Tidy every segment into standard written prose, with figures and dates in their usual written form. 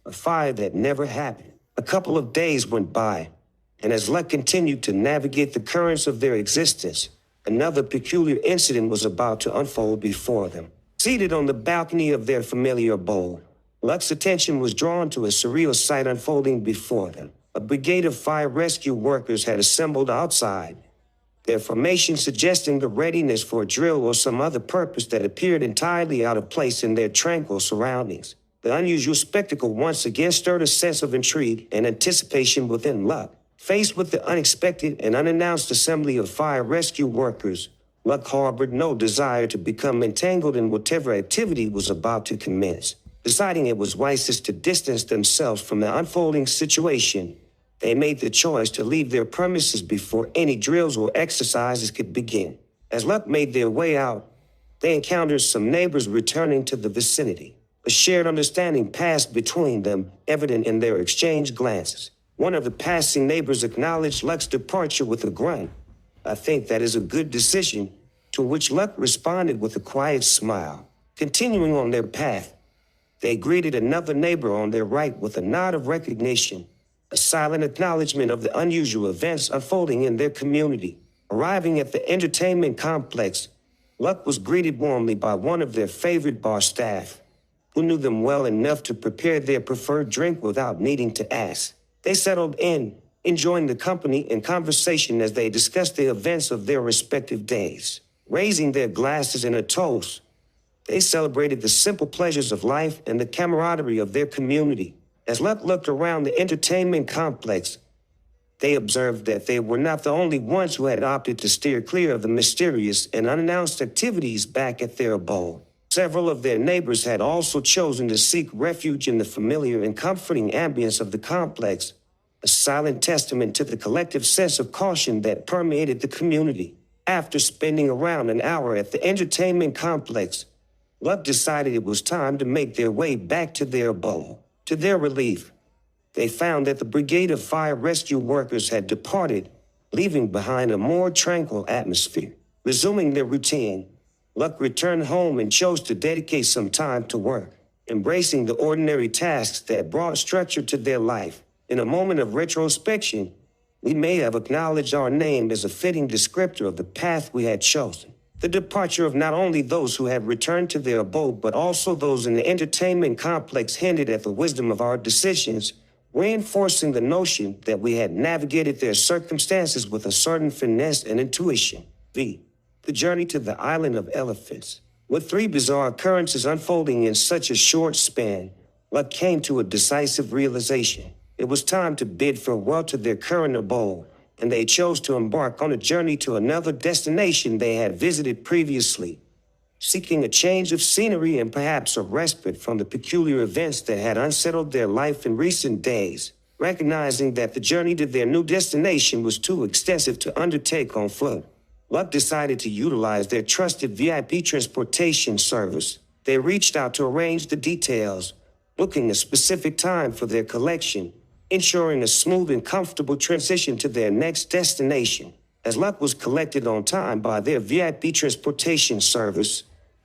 a fire that never happened. A couple of days went by, and as Luck continued to navigate the currents of their existence, another peculiar incident was about to unfold before them. Seated on the balcony of their familiar abode, Luck's attention was drawn to a surreal sight unfolding before them. A brigade of fire rescue workers had assembled outside, their formation suggesting the readiness for a drill or some other purpose that appeared entirely out of place in their tranquil surroundings. The unusual spectacle once again stirred a sense of intrigue and anticipation within Luck. Faced with the unexpected and unannounced assembly of fire rescue workers, Luck harbored no desire to become entangled in whatever activity was about to commence. Deciding it was wisest to distance themselves from the unfolding situation, they made the choice to leave their premises before any drills or exercises could begin. As Luck made their way out, they encountered some neighbors returning to the vicinity. A shared understanding passed between them, evident in their exchanged glances. One of the passing neighbors acknowledged Luck's departure with a grunt. "I think that is a good decision," to which Luck responded with a quiet smile. Continuing on their path, they greeted another neighbor on their right with a nod of recognition, a silent acknowledgement of the unusual events unfolding in their community. Arriving at the entertainment complex, Luck was greeted warmly by one of their favorite bar staff, who knew them well enough to prepare their preferred drink without needing to ask. They settled in, enjoying the company and conversation as they discussed the events of their respective days. Raising their glasses in a toast, they celebrated the simple pleasures of life and the camaraderie of their community. As Luck looked around the entertainment complex, they observed that they were not the only ones who had opted to steer clear of the mysterious and unannounced activities back at their abode. Several of their neighbors had also chosen to seek refuge in the familiar and comforting ambience of the complex, a silent testament to the collective sense of caution that permeated the community. After spending around an hour at the entertainment complex, Luck decided it was time to make their way back to their abode. To their relief, they found that the brigade of fire rescue workers had departed, leaving behind a more tranquil atmosphere. Resuming their routine, Luck returned home and chose to dedicate some time to work, embracing the ordinary tasks that brought structure to their life. In a moment of retrospection, we may have acknowledged our name as a fitting descriptor of the path we had chosen. The departure of not only those who had returned to their abode, but also those in the entertainment complex hinted at the wisdom of our decisions, reinforcing the notion that we had navigated their circumstances with a certain finesse and intuition. The journey to the island of elephants. With three bizarre occurrences unfolding in such a short span, Luck came to a decisive realization. It was time to bid farewell to their current abode, and they chose to embark on a journey to another destination they had visited previously, seeking a change of scenery and perhaps a respite from the peculiar events that had unsettled their life in recent days. Recognizing that the journey to their new destination was too extensive to undertake on foot, Luck decided to utilize their trusted VIP transportation service. They reached out to arrange the details, booking a specific time for their collection, ensuring a smooth and comfortable transition to their next destination. As Luck was collected on time by their VIP transportation service,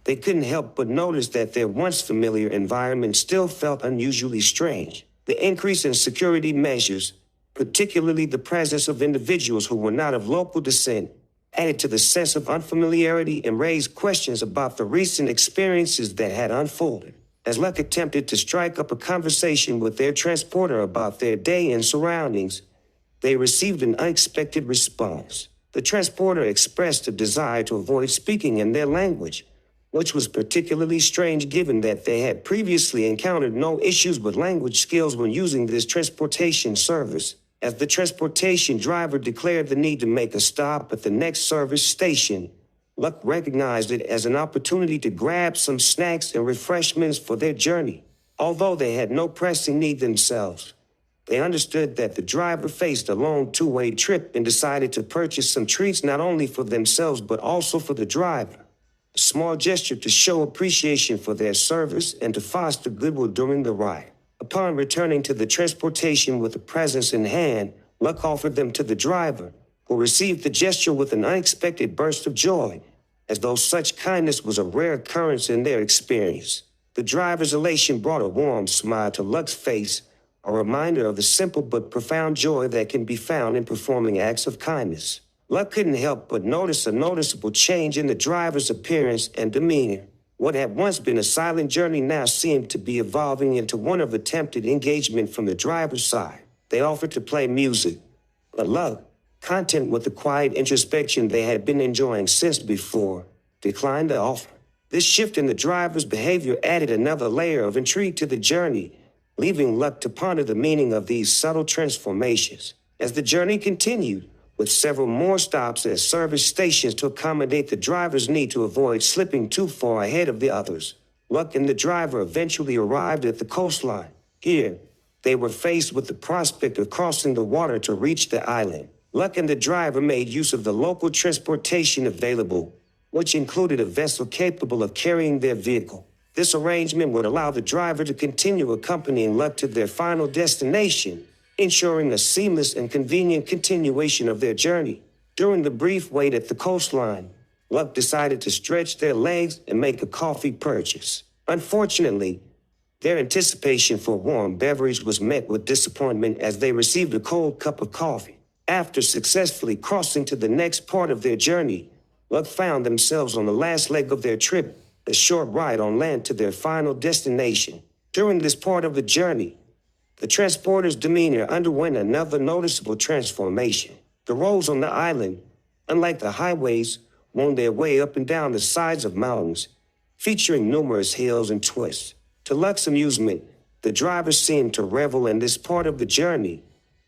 they couldn't help but notice that their once familiar environment still felt unusually strange. The increase in security measures, particularly the presence of individuals who were not of local descent, added to the sense of unfamiliarity and raised questions about the recent experiences that had unfolded. As Luck attempted to strike up a conversation with their transporter about their day and surroundings, they received an unexpected response. The transporter expressed a desire to avoid speaking in their language, which was particularly strange given that they had previously encountered no issues with language skills when using this transportation service. As the transportation driver declared the need to make a stop at the next service station, Luck recognized it as an opportunity to grab some snacks and refreshments for their journey. Although they had no pressing need themselves, they understood that the driver faced a long two-way trip and decided to purchase some treats not only for themselves but also for the driver. A small gesture to show appreciation for their service and to foster goodwill during the ride. Upon returning to the transportation with the presents in hand, Luck offered them to the driver, who received the gesture with an unexpected burst of joy, as though such kindness was a rare occurrence in their experience. The driver's elation brought a warm smile to Luck's face, a reminder of the simple but profound joy that can be found in performing acts of kindness. Luck couldn't help but notice a noticeable change in the driver's appearance and demeanor. What had once been a silent journey now seemed to be evolving into one of attempted engagement from the driver's side. They offered to play music, but Luck, content with the quiet introspection they had been enjoying since before, declined the offer. This shift in the driver's behavior added another layer of intrigue to the journey, leaving Luck to ponder the meaning of these subtle transformations. As the journey continued, with several more stops at service stations to accommodate the driver's need to avoid slipping too far ahead of the others, Luck and the driver eventually arrived at the coastline. Here, they were faced with the prospect of crossing the water to reach the island. Luck and the driver made use of the local transportation available, which included a vessel capable of carrying their vehicle. This arrangement would allow the driver to continue accompanying Luck to their final destination, ensuring a seamless and convenient continuation of their journey. During the brief wait at the coastline, Luck decided to stretch their legs and make a coffee purchase. Unfortunately, their anticipation for a warm beverage was met with disappointment as they received a cold cup of coffee. After successfully crossing to the next part of their journey, Luck found themselves on the last leg of their trip, a short ride on land to their final destination. During this part of the journey, the transporter's demeanor underwent another noticeable transformation. The roads on the island, unlike the highways, wound their way up and down the sides of mountains, featuring numerous hills and twists. To Luck's amusement, the driver seemed to revel in this part of the journey,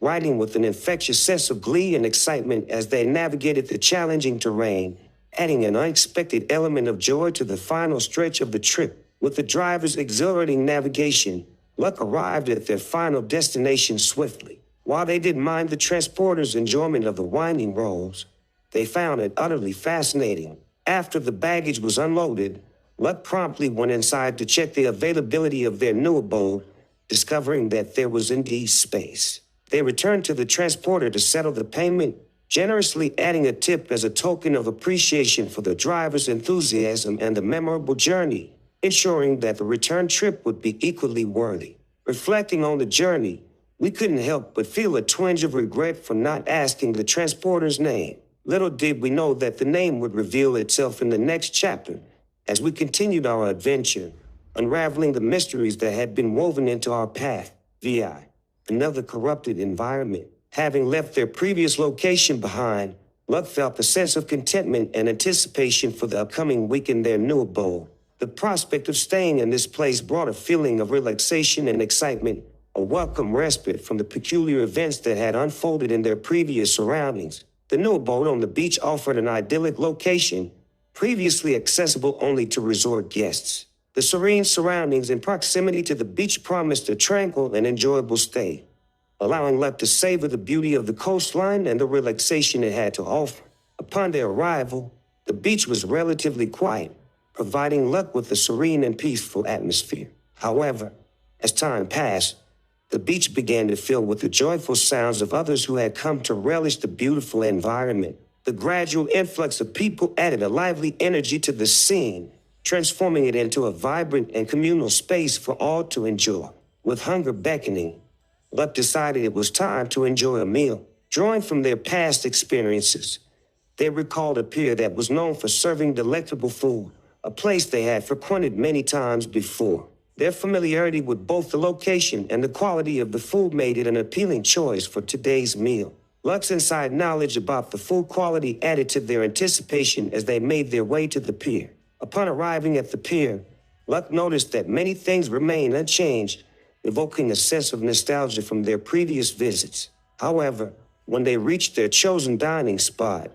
riding with an infectious sense of glee and excitement as they navigated the challenging terrain, adding an unexpected element of joy to the final stretch of the trip. With the driver's exhilarating navigation, Luck arrived at their final destination swiftly. While they didn't mind the transporter's enjoyment of the winding roads, they found it utterly fascinating. After the baggage was unloaded, Luck promptly went inside to check the availability of their new abode, discovering that there was indeed space. They returned to the transporter to settle the payment, generously adding a tip as a token of appreciation for the driver's enthusiasm and the memorable journey, ensuring that the return trip would be equally worthy. Reflecting on the journey, we couldn't help but feel a twinge of regret for not asking the transporter's name. Little did we know that the name would reveal itself in the next chapter as we continued our adventure, unraveling the mysteries that had been woven into our path. VI, another corrupted environment. Having left their previous location behind, Luck felt a sense of contentment and anticipation for the upcoming week in their new abode. The prospect of staying in this place brought a feeling of relaxation and excitement, a welcome respite from the peculiar events that had unfolded in their previous surroundings. The new abode on the beach offered an idyllic location, previously accessible only to resort guests. The serene surroundings and proximity to the beach promised a tranquil and enjoyable stay, allowing Luck to savor the beauty of the coastline and the relaxation it had to offer. Upon their arrival, the beach was relatively quiet, providing Luck with a serene and peaceful atmosphere. However, as time passed, the beach began to fill with the joyful sounds of others who had come to relish the beautiful environment. The gradual influx of people added a lively energy to the scene, transforming it into a vibrant and communal space for all to enjoy. With hunger beckoning, Luck decided it was time to enjoy a meal. Drawing from their past experiences, they recalled a pier that was known for serving delectable food, a place they had frequented many times before. Their familiarity with both the location and the quality of the food made it an appealing choice for today's meal. Luck's inside knowledge about the food quality added to their anticipation as they made their way to the pier. Upon arriving at the pier, Luck noticed that many things remained unchanged, evoking a sense of nostalgia from their previous visits. However, when they reached their chosen dining spot,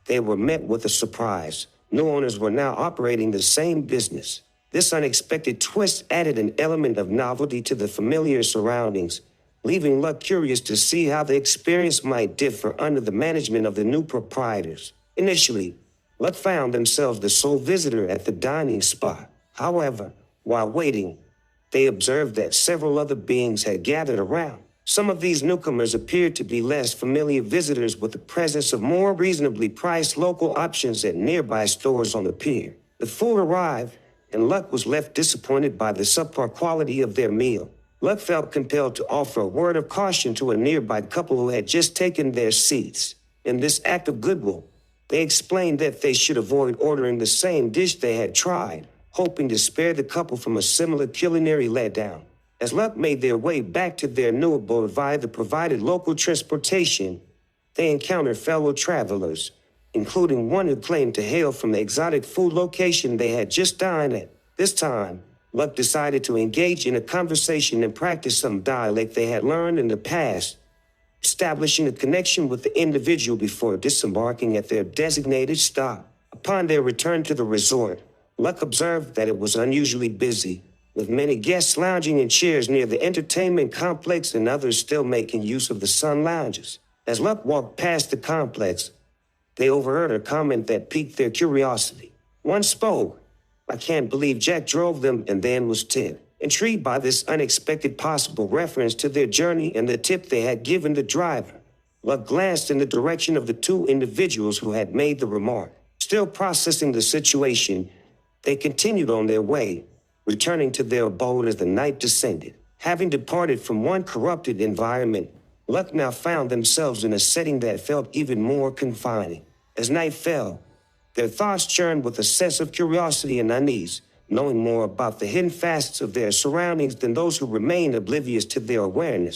they were met with a surprise. New owners were now operating the same business. This unexpected twist added an element of novelty to the familiar surroundings, leaving Luck curious to see how the experience might differ under the management of the new proprietors. Initially, Luck found themselves the sole visitor at the dining spot. However, while waiting, they observed that several other beings had gathered around. Some of these newcomers appeared to be less familiar visitors with the presence of more reasonably priced local options at nearby stores on the pier. The food arrived, and Luck was left disappointed by the subpar quality of their meal. Luck felt compelled to offer a word of caution to a nearby couple who had just taken their seats. In this act of goodwill, they explained that they should avoid ordering the same dish they had tried, hoping to spare the couple from a similar culinary letdown. As Luck made their way back to their new abode via the provided local transportation, they encountered fellow travelers, including one who claimed to hail from the exotic food location they had just dined at. This time, Luck decided to engage in a conversation and practice some dialect they had learned in the past, establishing a connection with the individual before disembarking at their designated stop. Upon their return to the resort, Luck observed that it was unusually busy, with many guests lounging in chairs near the entertainment complex and others still making use of the sun lounges. As Luck walked past the complex, they overheard a comment that piqued their curiosity. One spoke, "I can't believe Jack drove them," and then was tipped. Intrigued by this unexpected possible reference to their journey and the tip they had given the driver, Luck glanced in the direction of the two individuals who had made the remark. Still processing the situation, they continued on their way, returning to their abode as the night descended. Having departed from one corrupted environment, Luck now found themselves in a setting that felt even more confining. As night fell, their thoughts churned with a sense of curiosity and unease, knowing more about the hidden facets of their surroundings than those who remained oblivious to their awareness.